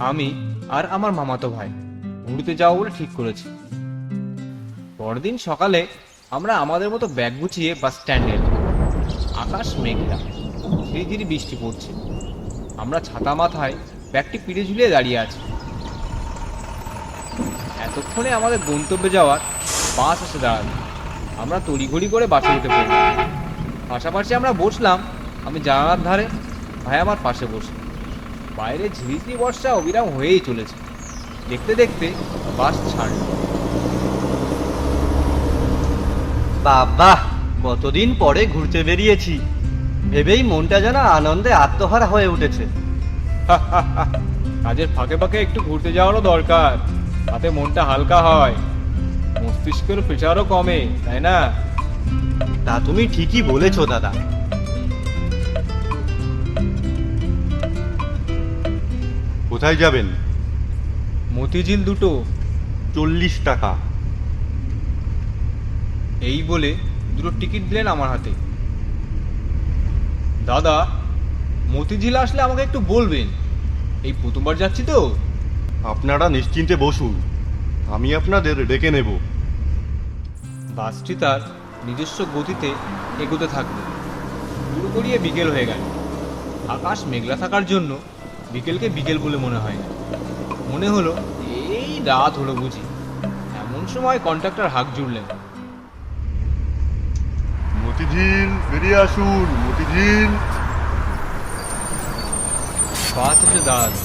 আমি আর আমার মামাতো ভাই ঘুরতে যাবো বলে ঠিক করেছি। পরদিন সকালে আমরা আমাদের মতো ব্যাগ গুছিয়ে বাস স্ট্যান্ডে এলাম। আকাশ মেঘলা, ধীরে ধীরে বৃষ্টি পড়ছে। আমরা ছাতা মাথায় ব্যাগটি পিঠে ঝুলিয়ে দাঁড়িয়ে আছি। এতক্ষণে আমাদের গন্তব্যে যাওয়ার বাস এসে দাঁড়ালো। আমরা তড়িঘড়ি করে বাসে উঠে পড়লাম। পাশাপাশি আমরা বসলাম। আমি জানালার ধারে, ভাই আমার পাশে বসে। বাইরে ঝিরিঝিরি বর্ষা অবিরাম হয়েই চলেছে। দেখতে দেখতে বাস ছাড়ল। বাবা, কতদিন পরে ঘুরতে বেরিয়েছি, ভেবেই মনটা যেন আনন্দে আত্মহারা হয়ে উঠেছে। কাজের ফাঁকে ফাঁকে একটু ঘুরতে যাওয়ারও দরকার, তাতে মনটা হালকা হয়, মস্তিষ্কের প্রেশারও কমে, তাই না? তা তুমি ঠিকই বলেছো দাদা। কোথায় যাবেন? মতিঝিল দুটো। 40 টাকা। এই বলে দুটো টিকিট দিলেন আমার হাতে। দাদা, মতিঝিল আসলে আমাকে একটু বলবেন, এই প্রথমবার যাচ্ছি তো। আপনারা নিশ্চিন্তে বসুন, আমি আপনাদের ডেকে নেব। বাসটি তার নিজস্ব গতিতে এগোতে থাকবে। দূর গড়িয়ে বিকেল হয়ে গেল। আকাশ মেঘলা থাকার জন্য বিকেলকে বিকেল বলে মনে হয় না। মনে হলো এই রাত হলো বুঝি। এমন সময় কন্ডাক্টর হাঁক জুড়লেন, মতিঝিল বেরিয়ে আসুন, মতিঝিল। বাস এসে দাঁড়ালো।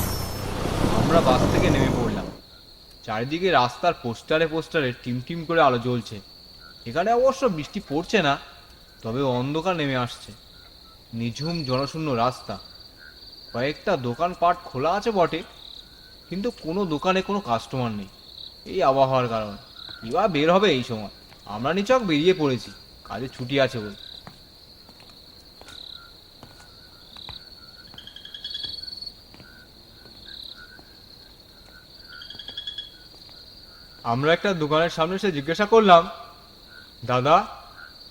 আমরা বাস থেকে নেমে পড়লাম। চারিদিকে রাস্তার পোস্টারে পোস্টারে টিমটিম করে আলো জ্বলছে। এখানে অবশ্য বৃষ্টি পড়ছে না, তবে অন্ধকার নেমে আসছে। নিঝুম জনশূন্য রাস্তা। কয়েকটা দোকানপাট খোলা আছে বটে, কিন্তু কোনো দোকানে কোনো কাস্টমার নেই। এই আবহাওয়ার কারণে কিবা বের হবে এই সময়। আমরা নিচক বেরিয়ে পড়েছি, কাজে ছুটি আছে বলে। আমরা একটা দোকানের সামনে এসে জিজ্ঞাসা করলাম, দাদা,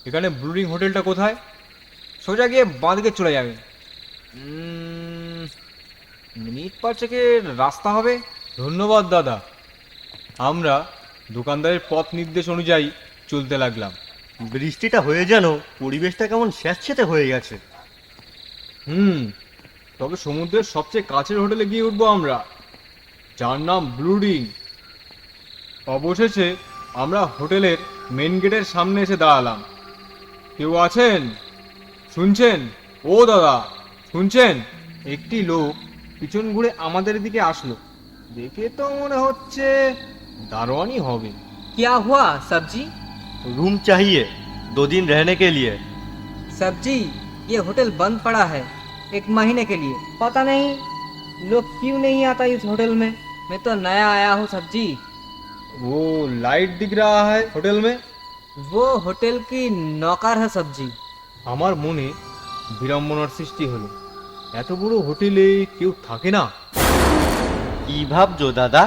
এখানে ব্লুরিং হোটেলটা কোথায়? সোজা গিয়ে বাঁদিকে চলে যাবে, মিনিট পাঁচেকের রাস্তা হবে। ধন্যবাদ দাদা। আমরা দোকানদারের পথ নির্দেশ অনুযায়ী চলতে লাগলাম। বৃষ্টিটা হয়ে যেন পরিবেশটা কেমন স্যাঁতসেঁতে হয়ে গেছে। তবে সমুদ্রের সবচেয়ে কাছের হোটেলে গিয়ে উঠবো আমরা, যার নাম ব্লুরিং। অবশেষে আমরা হোটেলের মেন গেটের সামনে এসে দাঁড়ালাম। কেউ আছেন? শুনছেন? ও দাদা, শুনছেন? একটি লোক পিছন ঘুরে আমাদের দিকে আসলো। দেখে তো মনে হচ্ছে দারোয়ানই হবে। क्या हुआ सब्जी? रूम चाहिए 2 दिन रहने के लिए। सब्जी, ये होटल बंद पड़ा है 1 महीने के लिए। पता नहीं लोग क्यों नहीं आता इस होटल में। मैं तो नया आया हूँ सब्जी। वो लाइट दिख रहा है होटल में। वो होटल की नौकर है सब्जी। আমার মনে বিড়ম্বনার সৃষ্টি হলো। এত বড় হোটেলে কেউ থাকে না। কি ভাবছো দাদা?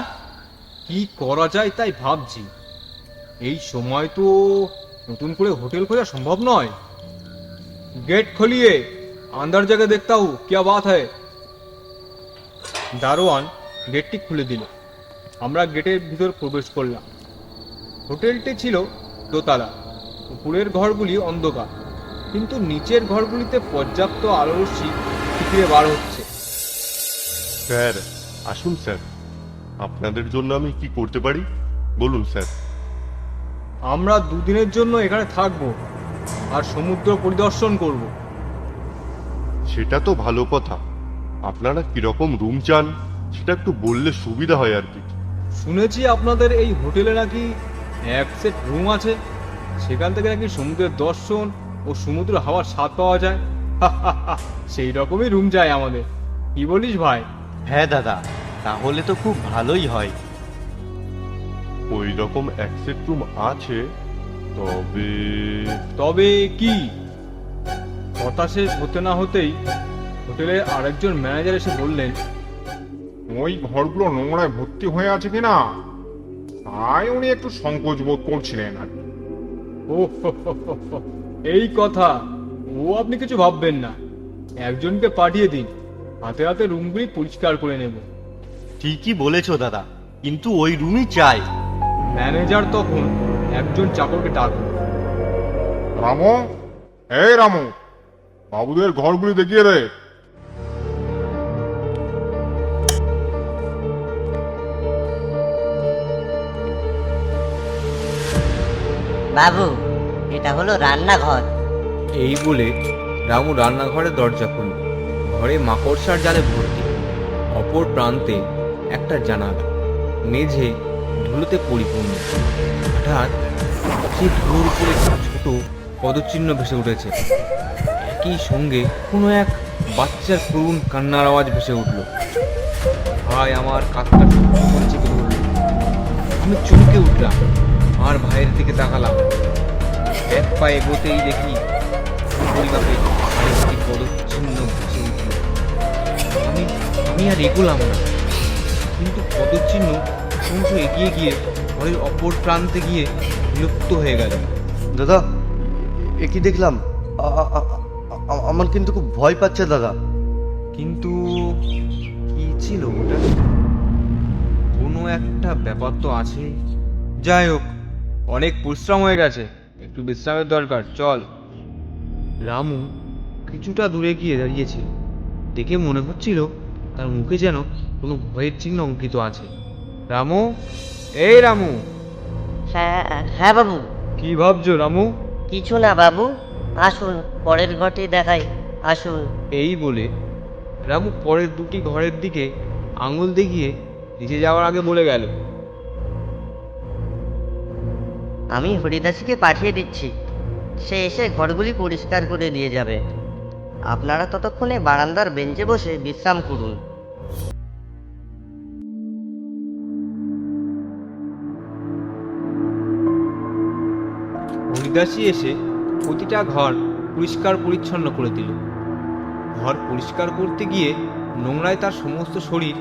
কি করা যায় তাই ভাবছি। এই সময় তো নতুন করে হোটেল খোঁজা সম্ভব নয়। गेट खोलिए, अंदर जगह देखता हूँ क्या बात है। দারোয়ান গেটটি খুলে দিল। আমরা গেটের ভিতর প্রবেশ করলাম। হোটেলটি ছিল দোতলা। উপরের ঘরগুলি অন্ধকার, কিন্তু নিচের ঘরগুলিতে পর্যাপ্ত আলো রশ্মি ফিরে বার হচ্ছে। স্যার, আসুন স্যার, আপনাদের জন্য আমি কি করতে পারি বলুন স্যার। আমরা 2 দিনের জন্য এখানে থাকবো আর সমুদ্র পরিদর্শন করব। সেটা তো ভালো কথা। আপনারা কিরকম রুম চান সেটা একটু বললে সুবিধা হয় আর কি। শুনেছি আপনাদের এই হোটেলে নাকি এক সেট রুম আছে, সেখান থেকে নাকি সমুদ্রের দর্শন ও সমুদ্র হাওয়ার স্বাদ পাওয়া যায়। সেই রকমই রুম চাই আমাদের, কি বলিস ভাই? হ্যাঁ দাদা, তাহলে তো খুব ভালোই হয়। ওই রকম এক সেট রুম আছে, তবে তবে কি? কথা শেষ হতে না হতেই হোটেলের আরেকজন ম্যানেজার এসে বললেন, ওই ঘরগুলো নোংরায় ভর্তি হয়ে আছে কিনা তাই উনি একটু সংকোচ বোধ করছিলেন আর কি। ও এই কথা। ও আপনি কিছু ভাববেন না, একজনকে পাঠিয়ে দিন, হাতে হাতে রুমগুলি পরিষ্কার করে নেব। ঠিকই বলেছো দাদা, কিন্তু ওই রুমই চাই। ম্যানেজার তখন একজন চাকরকে ডাকল। রামু, এই রামু, বাবুদের ঘরগুলি দেখিয়ে দে। বাবু, এটা হলো রান্নাঘর। এই বলে রামু রান্নাঘরের দরজা খুলল। ঘরে মাকড়সার জালে ভর্তি। অপর প্রান্তে একটা জানালা, মেঝে ধুলোতে পরিপূর্ণ। হঠাৎ সেই ধুলোর উপরে একটা ছোট পদচিহ্ন ভেসে উঠেছে। একই সঙ্গে কোনো এক বাচ্চার করুণ কান্নার আওয়াজ ভেসে উঠল। ভাই আমার কাঁধটা চেপে ধরল। আমি চমকে উঠলাম আর ভাইয়ের দিকে তাকালাম। এক পা এগোতেই দেখি পরিবারে আরেকটি পদচিহ্ন ভেসে উঠল। আমি আর এগোলাম না, কিন্তু পদচিহ্ন ক্রমশ এগিয়ে গিয়ে ঘরের অপর প্রান্তে গিয়ে বিলুপ্ত হয়ে গেল। দাদা, এ কি দেখলাম? আমার কিন্তু খুব ভয় পাচ্ছে দাদা। কিন্তু কি ছিল ওটা? কোনো একটা ব্যাপার তো আছে। যাই হোক, অনেক পরিশ্রম হয়ে গেছে, একটু বিশ্রামের দরকার, চল। রামু কিছুটা দূরে গিয়ে দাঁড়িয়েছিল। দেখে মনে হচ্ছিল তার মুখে যেন কোনো ভয়ের চিহ্ন অঙ্কিত আছে। রামু, এই রামু! হ্যাঁ হ্যাঁ বাবু। কি ভাবছো রামু? কিছু না বাবু, আসুন পরের ঘরটি দেখাই, আসুন। এই বলে রামু পরের দুটি ঘরের দিকে আঙুল দেখিয়ে নিচে যাওয়ার আগে বলে গেল, আমি হরিদাসীকে পাঠিয়ে দিচ্ছি, সে এসে ঘরগুলি পরিষ্কার করে দিয়ে যাবে। আপনারা ততক্ষণে বারান্দার বেঞ্চে বসে বিশ্রাম করুন। হরিদাসী এসে প্রতিটা ঘর পরিষ্কার পরিচ্ছন্ন করে দিল। ঘর পরিষ্কার করতে গিয়ে নোংরায় তার সমস্ত শরীর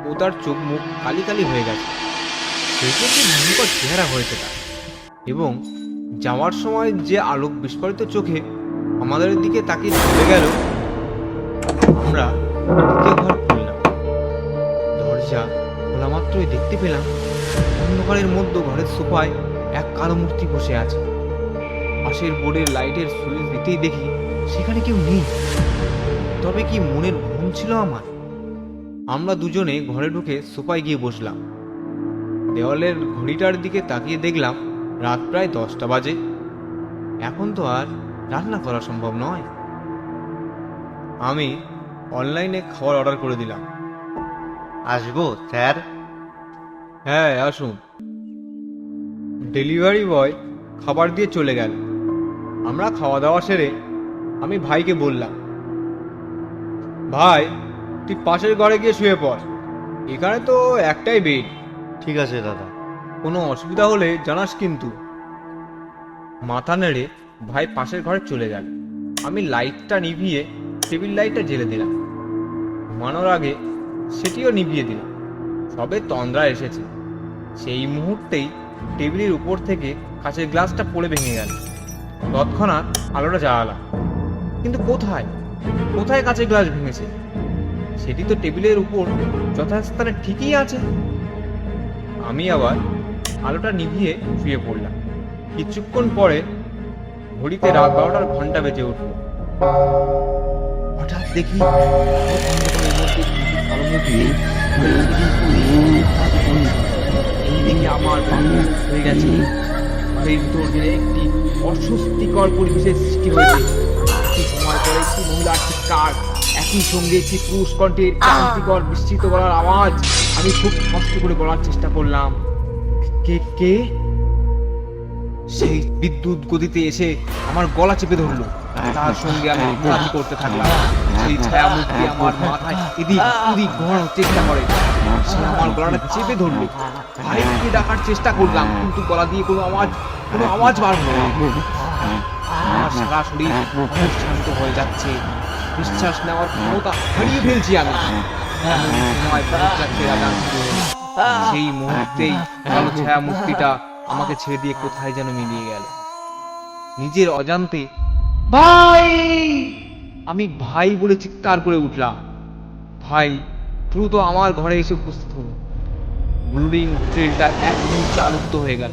ও তার চোখ মুখ কালি কালি হয়ে গেছে। দেখে কি ভয়ঙ্কর চেহারা হয়েছে তার। এবং যাওয়ার সময় যে আলোক বিস্ফোরিত চোখে আমাদের দিকে তাকিয়ে চলে গেল। আমরা দ্বিতীয় ঘর খুললাম। দরজা খোলা মাত্রই দেখতে পেলাম অন্ধকারের মধ্যে ঘরের সোফায় এক কালো মূর্তি বসে আছে। পাশের বোর্ডের লাইটের সুইচ দিতেই দেখি সেখানে কেউ নেই। তবে কি মনের ভ্রম ছিল আমার? আমরা দুজনে ঘরে ঢুকে সোফায় গিয়ে বসলাম। দেওয়ালের ঘড়িটার দিকে তাকিয়ে দেখলাম রাত প্রায় 10টা বাজে। এখন তো আর রান্না করা সম্ভব নয়। আমি অনলাইনে খাবার অর্ডার করে দিলাম। আসবো স্যার? হ্যাঁ, আসুন। ডেলিভারি বয় খাবার দিয়ে চলে গেল। আমরা খাওয়া দাওয়া সেরে আমি ভাইকে বললাম, ভাই তুই পাশের ঘরে গিয়ে শুয়ে পড়, এখানে তো একটাই বেড। ঠিক আছে দাদা। কোনো অসুবিধা হলে জানাস কিন্তু। মাথা নেড়ে ভাই পাশের ঘরে চলে গেল। আমি লাইটটা নিভিয়ে টেবিল লাইটটা জ্বেলে দিলাম। ঘুমানোর আগে সেটিও নিভিয়ে দিলাম। সবে তন্দ্রা এসেছে। সেই মুহূর্তেই টেবিলের উপর থেকে কাঁচের গ্লাসটা পড়ে ভেঙে গেল। তৎক্ষণাৎ আলোটা জ্বালালাম, কিন্তু কোথায় কোথায় কাঁচের গ্লাস ভেঙেছে? সেটি তো টেবিলের উপর যথাস্থানে ঠিকই আছে। আমি আবার আলোটা নিভিয়ে শুয়ে পড়লাম। কিছুক্ষণ পরে ঘড়িতে রাত 12টার ঘন্টা বেজে উঠল। হঠাৎ দেখি অন্ধকারের মধ্যে কালো মূর্তি এই দেখে আমার পাগল হয়ে গেছে। ঘরের ভিতর দিয়ে একটি অস্বস্তিকর পরিবেশের সৃষ্টি হয়েছে। একটি সময় পরে একটি মহিলার চিৎকার, একই সঙ্গে একটি পুরুষ কণ্ঠের ক্লান্তিকর বিস্মিত গলার আওয়াজ। আমি খুব কষ্ট করে বলার চেষ্টা করলাম, কে কে? সেই বিদ্যুৎ গতিতে এসে আমার গলা চেপে ধরলো। তার সঙ্গে আমি গোলামি করতে থাকলাম। সেই ছায়ামূর্তি আমার মাথায় এদিক ওদিক ঘোরানোর চেষ্টা করে। সে আমার গলাটা চেপে ধরলো। ভাইকে ডাকার চেষ্টা করলাম, কিন্তু গলা দিয়ে কোনো আওয়াজ বার হলো না। আমার সারা শরীর শান্ত হয়ে যাচ্ছে। নিঃশ্বাস নেওয়ার ক্ষমতা হারিয়ে ফেলছি আমি। এমন সময় পরিত্রাক্ষের আজান শুরু হলো। সেই মুহূর্তেই কালো ছায়া মূর্তিটা আমাকে ছেড়ে দিয়ে কোথায় যেন মিলিয়ে গেল। নিজের অজান্তে ভাই, আমি ভাই বলে চিৎকার করে উঠলাম। ভাই দ্রুত আমার ঘরে এসে উপস্থিত হলো। ব্লুরিং ট্রেলটা একদম চালুক্ত হয়ে গেল।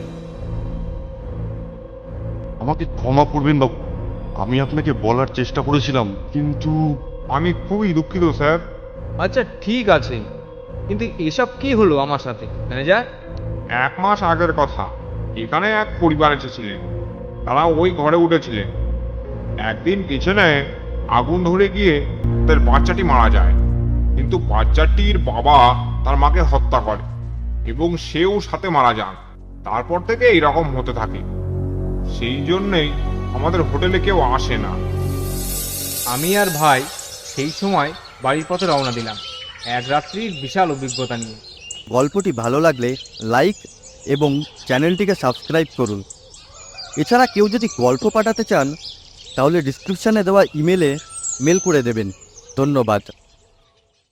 আমাকে ক্ষমা করবেন বাবু, আমি আপনাকে বলার চেষ্টা করেছিলাম, কিন্তু আমি খুবই দুঃখিত স্যার। আচ্ছা ঠিক আছে, কিন্তু এসব কি হলো আমার সাথে ম্যানেজার? 1 মাস আগের কথা, এখানে এক পরিবার এসেছিলেন। তারা ওই ঘরে উঠেছিলেন। একদিন কিচেনে আগুন ধরে গিয়ে তাদের বাচ্চাটি মারা যায়, কিন্তু বাচ্চাটির বাবা তার মাকে হত্যা করে এবং সেও সাথে মারা যান। তারপর থেকে এইরকম হতে থাকে। সেই জন্যেই আমাদের হোটেলে কেউ আসে না। আমি আর ভাই সেই সময় বাড়ির পথে রওনা দিলাম, এক রাত্রির বিশাল অভিজ্ঞতা নিয়ে। গল্পটি ভালো লাগলে লাইক এবং চ্যানেলটিকে সাবস্ক্রাইব করুন। এছাড়া কেউ যদি গল্প পাঠাতে চান তাহলে ডিসক্রিপশানে দেওয়া ইমেলে মেল করে দেবেন। ধন্যবাদ।